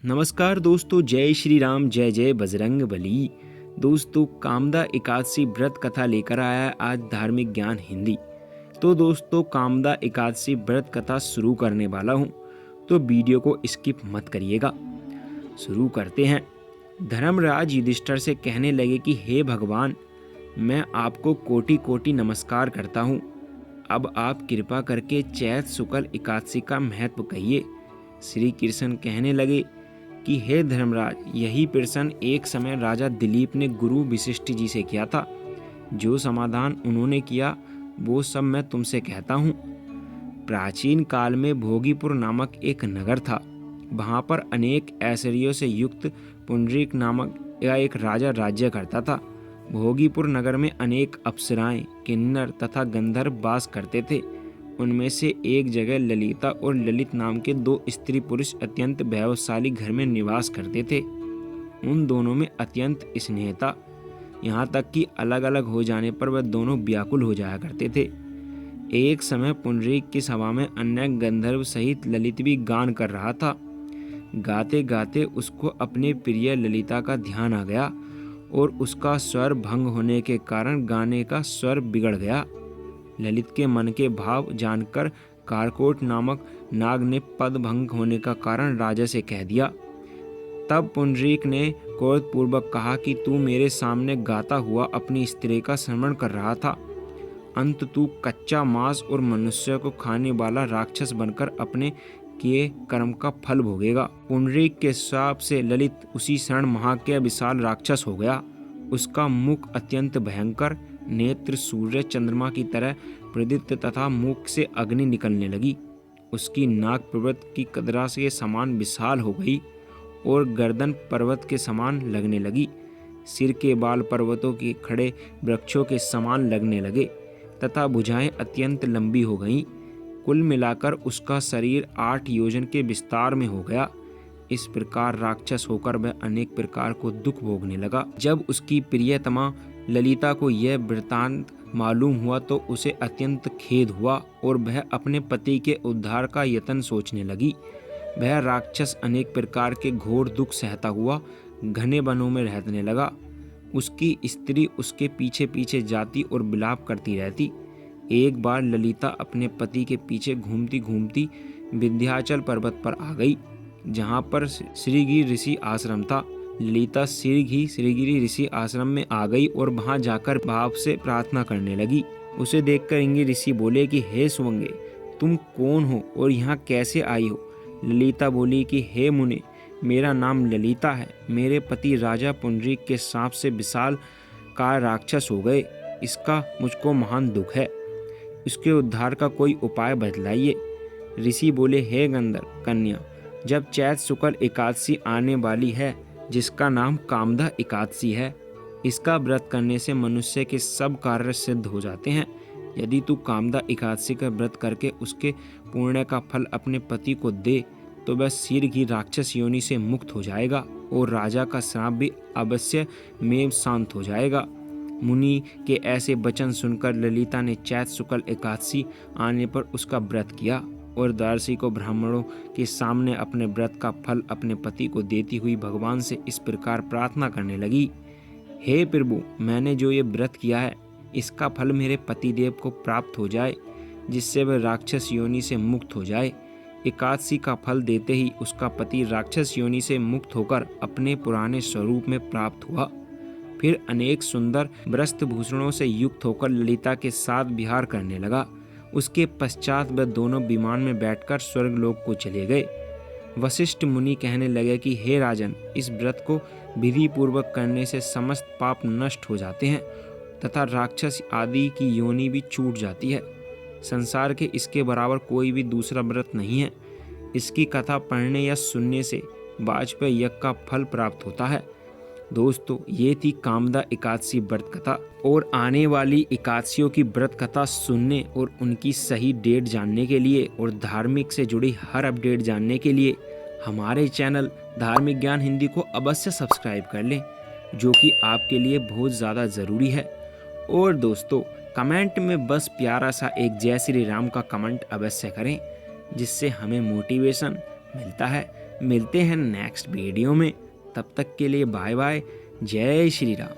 नमस्कार दोस्तों, जय श्री राम, जय जय बजरंग बली। दोस्तों, कामदा एकादशी व्रत कथा लेकर आया है आज धार्मिक ज्ञान हिंदी। तो दोस्तों, कामदा एकादशी व्रत कथा शुरू करने वाला हूँ, तो वीडियो को स्किप मत करिएगा। शुरू करते हैं। धर्मराज युधिष्ठिर से कहने लगे कि हे भगवान, मैं आपको कोटि कोटि नमस्कार करता हूँ। अब आप कृपा करके चैत शुक्ल एकादशी का महत्व कहिए। श्री कृष्ण कहने लगे कि हे धर्मराज, यही प्रश्न एक समय राजा दिलीप ने गुरु वशिष्ठ जी से किया था। जो समाधान उन्होंने किया वो सब मैं तुमसे कहता हूँ। प्राचीन काल में भोगीपुर नामक एक नगर था। वहाँ पर अनेक ऐश्वर्यों से युक्त पुंडरीक नामक एक राजा राज्य करता था। भोगीपुर नगर में अनेक अप्सराएं, किन्नर तथा गंधर्व वास करते थे। उनमें से एक जगह ललिता और ललित नाम के दो स्त्री पुरुष अत्यंत वैभवशाली घर में निवास करते थे। उन दोनों में अत्यंत स्नेह था, यहाँ तक कि अलग अलग हो जाने पर वह दोनों व्याकुल हो जाया करते थे। एक समय पुंडरीक की सभा में अन्य गंधर्व सहित ललित भी गान कर रहा था। गाते गाते उसको अपने प्रिय ललिता का ध्यान आ गया और उसका स्वर भंग होने के कारण गाने का स्वर बिगड़ गया। ललित के मन के भाव जानकर कारकोट नामक नाग ने पद भंग होने का कारण राजा से कह दिया। तब पुंडरीक ने क्रोधपूर्वक कहा कि तू मेरे सामने गाता हुआ अपनी स्त्री का स्मरण कर रहा था, अंत तू कच्चा मांस और मनुष्य को खाने वाला राक्षस बनकर अपने किए कर्म का फल भोगेगा। पुंडरीक के श्राप से ललित उसी क्षण महाकाय विशाल राक्षस हो गया। उसका मुख अत्यंत भयंकर, नेत्र सूर्य चंद्रमा की तरह प्रदीप्त तथा मुख से अग्नि निकलने लगी। उसकी नाक पर्वत की कदरा के समान विशाल हो गई और गर्दन पर्वत के समान लगने लगी। सिर के बाल पर्वतों के खड़े वृक्षों के समान लगने लगे तथा भुजाएं अत्यंत लंबी हो गईं। कुल मिलाकर उसका शरीर 8 योजन के विस्तार में हो गया। इस प्रकार राक्षस होकर वह अनेक प्रकार को दुख भोगने लगा। जब उसकी प्रियतमा ललिता को यह वृतांत मालूम हुआ तो उसे अत्यंत खेद हुआ और वह अपने पति के उद्धार का यत्न सोचने लगी। वह राक्षस अनेक प्रकार के घोर दुख सहता हुआ घने वनों में रहने लगा। उसकी स्त्री उसके पीछे पीछे जाती और विलाप करती रहती। एक बार ललिता अपने पति के पीछे घूमती घूमती विंध्याचल पर्वत पर आ गई, जहाँ पर श्रीगिरि ऋषि आश्रम था। ललिता श्रीगिरि ऋषि आश्रम में आ गई और वहां जाकर भाव से प्रार्थना करने लगी। उसे देखकर इंगी ऋषि बोले कि हे सुवंगे, तुम कौन हो और यहाँ कैसे आई हो? ललिता बोली कि हे मुने, मेरा नाम ललिता है। मेरे पति राजा पुंडरीक के सांप से विशाल का राक्षस हो गए। इसका मुझको महान दुख है। इसके उद्धार का कोई उपाय बतलाइए। ऋषि बोले, हे गंधर्व कन्या, जब चैत शुक्ल एकादशी आने वाली है, जिसका नाम कामदा एकादशी है, इसका व्रत करने से मनुष्य के सब कार्य सिद्ध हो जाते हैं। यदि तू कामदा एकादशी का व्रत करके उसके पुण्य का फल अपने पति को दे तो वह शीघ्र राक्षस योनि से मुक्त हो जाएगा और राजा का श्राप भी अवश्य में शांत हो जाएगा। मुनि के ऐसे वचन सुनकर ललिता ने चैत शुक्ल एकादशी आने पर उसका व्रत किया और द्वादशी को ब्राह्मणों के सामने अपने व्रत का फल अपने पति को देती हुई भगवान से इस प्रकार प्रार्थना करने लगी। हे प्रभु, मैंने जो ये व्रत किया है, इसका फल मेरे पतिदेव को प्राप्त हो जाए, जिससे वह राक्षस योनि से मुक्त हो जाए। एकादशी का फल देते ही उसका पति राक्षस योनि से मुक्त होकर अपने पुराने स्वरूप में प्राप्त हुआ। फिर अनेक सुंदर वस्त्रभूषणों से युक्त होकर ललिता के साथ विहार करने लगा। उसके पश्चात वह दोनों विमान में बैठकर स्वर्गलोक को चले गए। वशिष्ठ मुनि कहने लगे कि हे राजन, इस व्रत को विधि पूर्वक करने से समस्त पाप नष्ट हो जाते हैं तथा राक्षस आदि की योनि भी छूट जाती है। संसार के इसके बराबर कोई भी दूसरा व्रत नहीं है। इसकी कथा पढ़ने या सुनने से वाजपेयी यज्ञ का फल प्राप्त होता है। दोस्तों, ये थी कामदा एकादशी व्रत कथा। और आने वाली एकादशियों की व्रत कथा सुनने और उनकी सही डेट जानने के लिए और धार्मिक से जुड़ी हर अपडेट जानने के लिए हमारे चैनल धार्मिक ज्ञान हिंदी को अवश्य सब्सक्राइब कर लें, जो कि आपके लिए बहुत ज़्यादा ज़रूरी है। और दोस्तों, कमेंट में बस प्यारा सा एक जय श्री राम का कमेंट अवश्य करें, जिससे हमें मोटिवेशन मिलता है। मिलते हैं नेक्स्ट वीडियो में। तब तक के लिए बाय बाय। जय श्री राम।